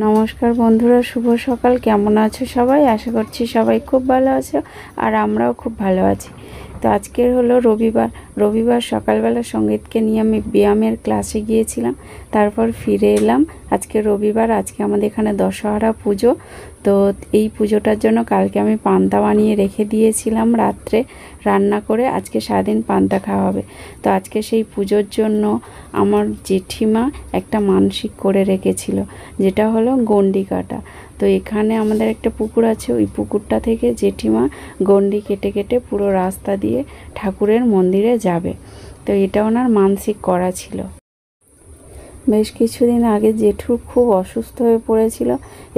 নমস্কার বন্ধুরা, শুভ সকাল। কেমন আছো সবাই? আশা করছি সবাই খুব ভালো আছো, আর আমরাও খুব ভালো আছি। তো আজকের হলো রবিবার সকালবেলা সঙ্গীতকে নিয়ে আমি ব্যায়ামের ক্লাসে গিয়েছিলাম, তারপর ফিরে এলাম। আজকে রবিবার, আজকে আমাদের এখানে দশহরা পুজো। তো এই পুজোটার জন্য কালকে আমি পান্তা বানিয়ে রেখে দিয়েছিলাম রাত্রে রান্না করে, আজকে সারাদিন পান্তা খাওয়া হবে। তো আজকে সেই পুজোর জন্য আমার জেঠিমা একটা মানসিক করে রেখেছিল, যেটা হলো গণ্ডি কাটা। তো এখানে আমাদের একটা পুকুর আছে, ওই পুকুরটা থেকে জেঠিমা গণ্ডি কেটে কেটে পুরো রাস্তা দিয়ে ঠাকুরের মন্দিরে যাবে। তো এটা ওনার মানসিক করা ছিল। বেশ কিছুদিন আগে জেঠু খুব অসুস্থ হয়ে পড়েছিল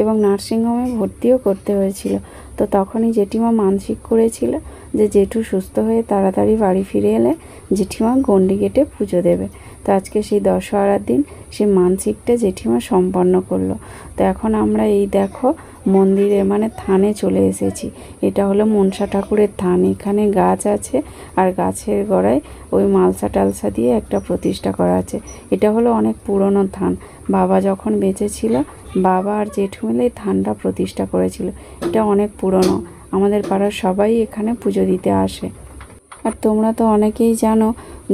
এবং নার্সিংহোমে ভর্তিও করতে হয়েছিল। তো তখনই জেঠিমা মানসিক করেছিল যে জেঠু সুস্থ হয়ে তাড়াতাড়ি বাড়ি ফিরে এলে জেঠিমা গণ্ডি কেটে পুজো দেবে। তো আজকে সেই দশহরার দিন সেই মানসিকটা জেঠিমা সম্পন্ন করলো। তো এখন আমরা এই দেখো মন্দিরে মানে থানে চলে এসেছি। এটা হলো মনসা ঠাকুরের থান। এখানে গাছ আছে, আর গাছের গোড়ায় ওই মালসা টালসা দিয়ে একটা প্রতিষ্ঠা করা আছে। এটা হলো অনেক পুরনো থান। বাবা যখন বেঁচে ছিল, বাবা আর জেঠু মিলে এই থানটা প্রতিষ্ঠা করেছিল। এটা অনেক পুরনো। আমাদের পাড়ার সবাই এখানে পুজো দিতে আসে। আর তোমরা তো অনেকেই জানো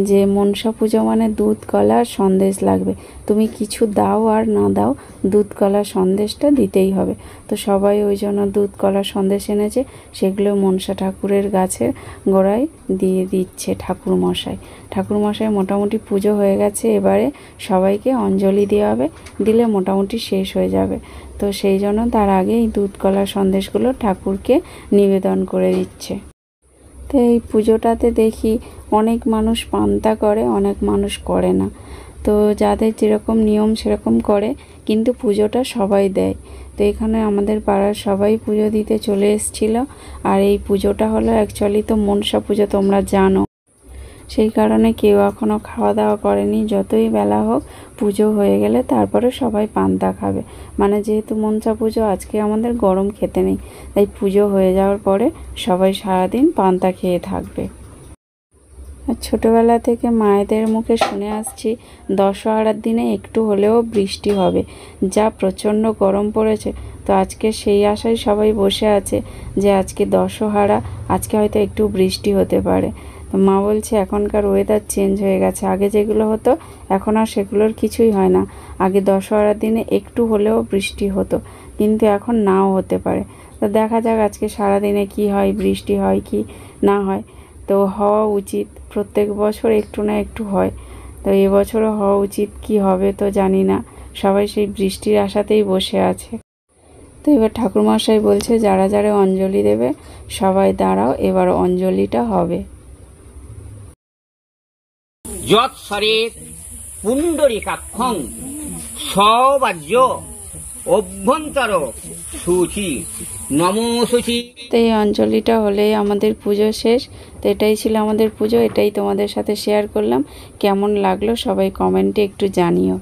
যে মনসা পুজো মানে দুধ কলা আর সন্দেশ লাগবে। তুমি কিছু দাও আর না দাও, দুধ কলা সন্দেশটা দিতেই হবে। তো সবাই ওই জন্য দুধ কলা সন্দেশ এনেছে, সেগুলো মনসা ঠাকুরের গাছের গোড়ায় দিয়ে দিচ্ছে ঠাকুরমশাই মোটামুটি পুজো হয়ে গেছে। এবারে সবাইকে অঞ্জলি দেওয়া হবে, দিলে মোটামুটি শেষ হয়ে যাবে। তো সেই জন্য তার আগে এই দুধ কলা সন্দেশগুলো ঠাকুরকে নিবেদন করে দিচ্ছে। তো এই পুজোটাতে দেখি অনেক মানুষ পান্তা করে, অনেক মানুষ করে না। তো যাদের যেরকম নিয়ম সেরকম করে, কিন্তু পুজোটা সবাই দেয়। তো এখানে আমাদের পাড়ার সবাই পুজো দিতে চলে এসেছিল। আর এই পুজোটা হলো অ্যাকচুয়ালি তো মনসা পুজো, তোমরা জানো। সেই কারণে কেউ এখনও খাওয়া দাওয়া করেনি। যতই বেলা হোক, পুজো হয়ে গেলে তারপরে সবাই পান্তা খাবে। মানে যেহেতু মনসা পুজো, আজকে আমাদের গরম খেতে নেই, তাই পুজো হয়ে যাওয়ার পরে সবাই সারাদিন পান্তা খেয়ে থাকবে। আর ছোটোবেলা থেকে মায়েদের মুখে শুনে আসছি দশহরার দিনে একটু হলেও বৃষ্টি হবে, যা প্রচণ্ড গরম পড়েছে। তো আজকে সেই আশায় সবাই বসে আছে যে আজকে দশহরা, আজকে হয়তো একটু বৃষ্টি হতে পারে। তো মা বলছে এখনকার ওয়েদার চেঞ্জ হয়ে গেছে, আগে যেগুলো হতো এখন আর সেগুলোর কিছুই হয় না। আগে দশহরার দিনে একটু হলেও বৃষ্টি হতো, কিন্তু এখন নাও হতে পারে। তো দেখা যাক আজকে সারাদিনে কি হয়, বৃষ্টি হয় কি না হয়। তো হওয়া উচিত, প্রত্যেক বছর একটু না একটু হয়। তো এবছরও হওয়া উচিত, কি হবে তো জানি না। সবাই সেই বৃষ্টির আশাতেই বসে আছে। তো এবার ঠাকুরমশাই বলছে যারা যারা অঞ্জলি দেবে সবাই দাঁড়াও, এবার অঞ্জলিটা হবে। যৎ সরেত পুণ্ডরীকাক্ষং সবাজ্য অভ্যন্তর শুচি নমো শুচি। তো এই অঞ্জলিটা হলেই আমাদের পুজো শেষ। তো এটাই ছিল আমাদের পুজো, এটাই তোমাদের সাথে শেয়ার করলাম। কেমন লাগলো সবাই কমেন্টে একটু জানিও।